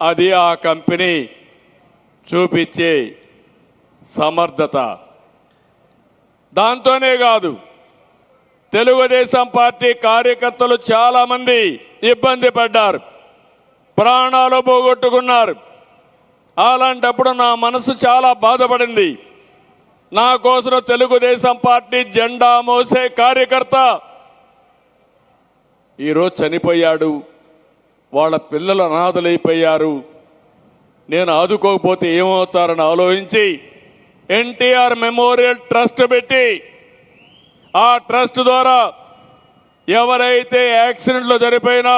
అది ఆ కంపెనీ చూపించే సమర్థత. దాంతోనే కాదు, తెలుగుదేశం పార్టీ కార్యకర్తలు చాలా మంది ఇబ్బంది పడ్డారు, ప్రాణాలు పోగొట్టుకున్నారు. అలాంటప్పుడు నా మనసు చాలా బాధపడింది. నా కోసం తెలుగుదేశం పార్టీ జెండా మోసే కార్యకర్త ఈరోజు చనిపోయాడు, వాళ్ళ పిల్లలు అనాథలైపోయారు. నేను ఆదుకోకపోతే ఏమవుతారని ఆలోచించి ఎన్టీఆర్ మెమోరియల్ ట్రస్ట్ పెట్టి, ఆ ట్రస్ట్ ద్వారా ఎవరైతే యాక్సిడెంట్లు చనిపోయినా,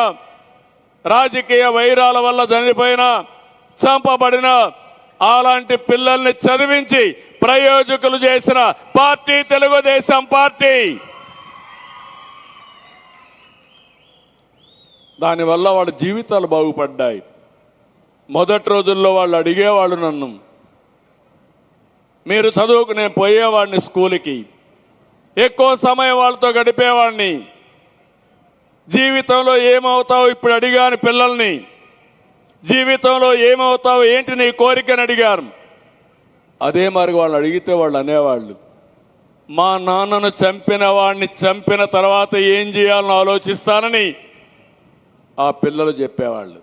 రాజకీయ వైరాల వల్ల చనిపోయినా, చంపబడినా అలాంటి పిల్లల్ని చదివించి ప్రయోజకులు చేసిన పార్టీ తెలుగుదేశం పార్టీ. దానివల్ల వాళ్ళ జీవితాలు బాగుపడ్డాయి. మొదటి రోజుల్లో వాళ్ళు అడిగేవాళ్ళు నన్ను, మీరు చదువుకు నేను పోయేవాడిని, స్కూల్కి ఎక్కువ సమయం వాళ్ళతో గడిపేవాడిని. జీవితంలో ఏమవుతావు ఇప్పుడు అడిగాను పిల్లల్ని, జీవితంలో ఏమవుతావు ఏంటి నీ కోరికని అడిగారు. అదే మరి వాళ్ళు అడిగితే వాళ్ళు అనేవాళ్ళు, మా నాన్నను చంపిన వాడిని చంపిన తర్వాత ఏం చేయాలని ఆలోచిస్తానని ఆ పిల్లలు చెప్పేవాళ్ళు.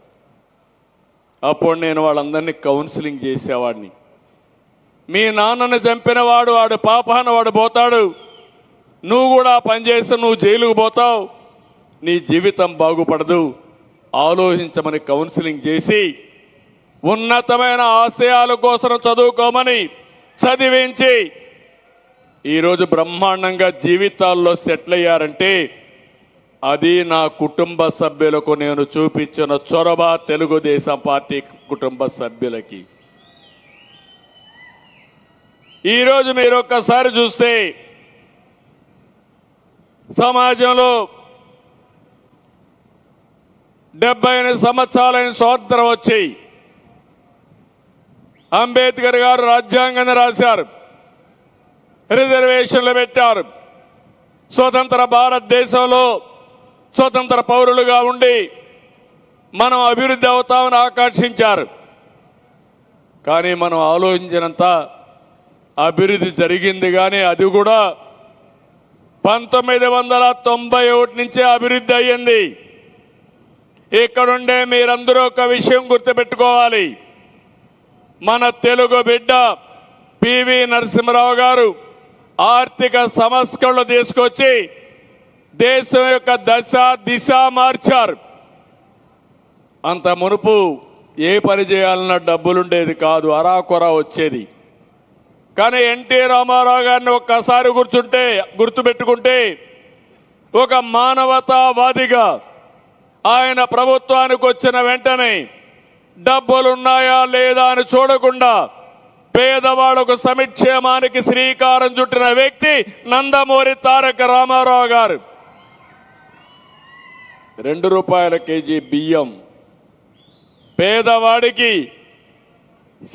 అప్పుడు నేను వాళ్ళందరినీ కౌన్సిలింగ్ చేసేవాడిని. మీ నాన్నని చంపిన వాడు పాపాన వాడు పోతాడు, నువ్వు కూడా పనిచేస్తే నువ్వు జైలుకు పోతావు, నీ జీవితం బాగుపడదు, ఆలోచించమని కౌన్సిలింగ్ చేసి ఉన్నతమైన ఆశయాల కోసం చదువుకోమని చదివించి ఈరోజు బ్రహ్మాండంగా జీవితాల్లో సెటిల్ అయ్యారంటే అది నా కుటుంబ సభ్యులకు నేను చూపించిన చొరవ, తెలుగుదేశం పార్టీ కుటుంబ సభ్యులకి. ఈరోజు మీరు ఒక్కసారి చూస్తే సమాజంలో 78 సంవత్సరాలైన స్వాతంత్రం వచ్చి అంబేద్కర్ గారు రాజ్యాంగాన్ని రాశారు, రిజర్వేషన్లు పెట్టారు. స్వతంత్ర భారతదేశంలో స్వతంత్ర పౌరులుగా ఉండి మనం అభివృద్ధి అవుతామని ఆకాంక్షించారు. కానీ మనం ఆలోచించినంత అభివృద్ధి జరిగింది, కానీ అది కూడా 1991 నుంచే అభివృద్ధి అయ్యింది. ఇక్కడుండే మీరందరూ ఒక విషయం గుర్తుపెట్టుకోవాలి. మన తెలుగు బిడ్డ పివి నరసింహారావు గారు ఆర్థిక సంస్కరణలు తీసుకొచ్చి దేశం యొక్క దశ దిశ మార్చారు. అంత మునుపు ఏ పని చేయాలన్నా డబ్బులుండేది కాదు, అరాకొర వచ్చేది. కానీ ఎన్టీ రామారావు గారిని ఒక్కసారి గుర్తుపెట్టుకుంటే ఒక మానవతావాదిగా ఆయన ప్రభుత్వానికి వచ్చిన వెంటనే డబ్బులున్నాయా లేదా అని చూడకుండా పేదవాళ్లకు సంక్షేమానికి శ్రీకారం చుట్టిన వ్యక్తి నందమూరి తారక రామారావు గారు. ₹2 కేజీ బియ్యం, పేదవాడికి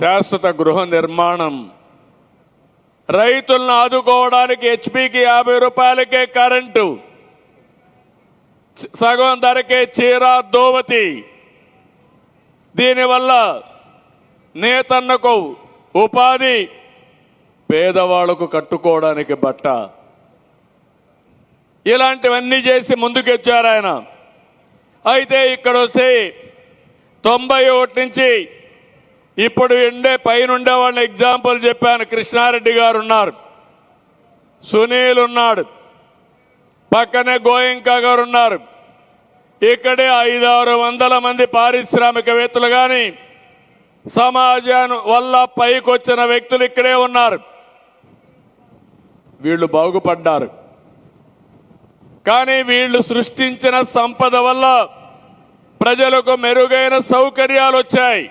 శాశ్వత గృహ నిర్మాణం, రైతులను ఆదుకోవడానికి హెచ్పీకి ₹50కే కరెంటు, సగం ధరకే చీర దోవతి. దీనివల్ల నేతన్నకు ఉపాధి, పేదవాళ్లకు కట్టుకోవడానికి బట్ట, ఇలాంటివన్నీ చేసి ముందుకొచ్చారు ఆయన. అయితే ఇక్కడ వస్తే 91 నుంచి ఇప్పుడు పైనుండే వాళ్ళని ఎగ్జాంపుల్ చెప్పాను. కృష్ణారెడ్డి గారు ఉన్నారు, సునీల్ ఉన్నాడు, పక్కనే గోయంకా గారు ఉన్నారు. ఇక్కడే 500-600 మంది పారిశ్రామికవేత్తలు కానీ సమాజం వల్ల పైకొచ్చిన వ్యక్తులు ఇక్కడే ఉన్నారు. వీళ్ళు బాగుపడ్డారు. కానీ వీళ్ళు సృష్టించిన సంపద వల్ల ప్రజలకు మెరుగైన సౌకర్యాలు వచ్చాయి.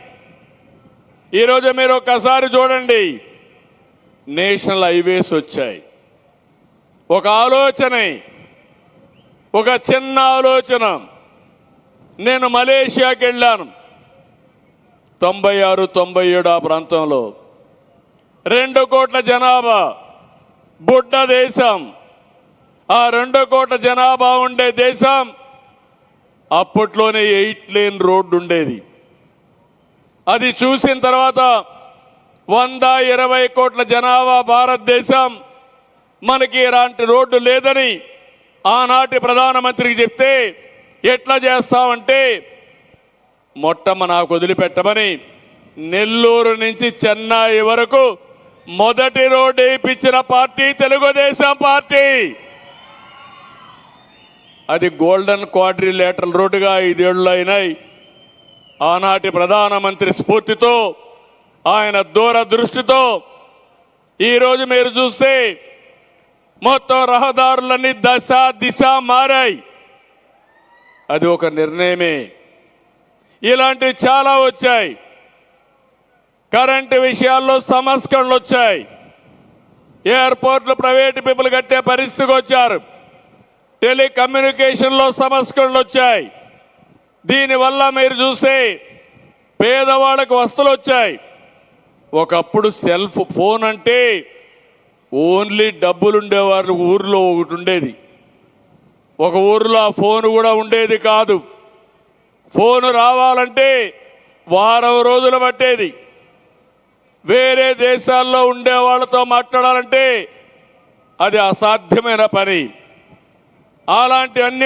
ఈరోజు మీరు ఒకసారి చూడండి, నేషనల్ హైవేస్ వచ్చాయి. ఒక ఆలోచన, ఒక చిన్న ఆలోచన. నేను మలేషియాకి వెళ్ళాను 96-97 ఆ ప్రాంతంలో. 2 కోట్ల జనాభా, బుడ్డ దేశం. ఆ 2 కోట్ల జనాభా ఉండే దేశం అప్పట్లోనే 8 లేన్ రోడ్డు ఉండేది. అది చూసిన తర్వాత 120 కోట్ల జనాభా భారతదేశం, మనకి ఇలాంటి రోడ్డు లేదని ఆనాటి ప్రధానమంత్రికి చెప్తే ఎట్లా చేస్తామంటే నాకు వదిలిపెట్టమని నెల్లూరు నుంచి చెన్నై వరకు మొదటి రోడ్డు వేయించిన పార్టీ తెలుగుదేశం పార్టీ. అది గోల్డెన్ క్వాడ్రిలేటరల్ రోడ్డుగా 5 ఏళ్లు అయినాయి. ఆనాటి ప్రధానమంత్రి స్ఫూర్తితో, ఆయన దూరదృష్టితో ఈరోజు మీరు చూస్తే మొత్తం రహదారులన్నీ దశ దిశ మారాయి. అది ఒక నిర్ణయమే. ఇలాంటివి చాలా వచ్చాయి. కరెంటు విషయాల్లో సంస్కరణలు వచ్చాయి. ఎయిర్పోర్ట్లు ప్రైవేట్ పీపుల్ కట్టే పరిస్థితికి వచ్చారు. టెలికమ్యూనికేషన్లో సంస్కరణలు వచ్చాయి. దీనివల్ల మీరు చూస్తే పేదవాళ్ళకు వస్తువులు వచ్చాయి. ఒకప్పుడు సెల్ఫ్ ఫోన్ అంటే ఓన్లీ డబ్బులుండేవారు ఊర్లో ఒకటి ఉండేది. ఒక ఊర్లో ఆ ఫోన్ కూడా ఉండేది కాదు. ఫోన్ రావాలంటే వారం రోజులు పట్టేది. వేరే దేశాల్లో ఉండే వాళ్ళతో మాట్లాడాలంటే అది అసాధ్యమైన పని. అలాంటివన్నీ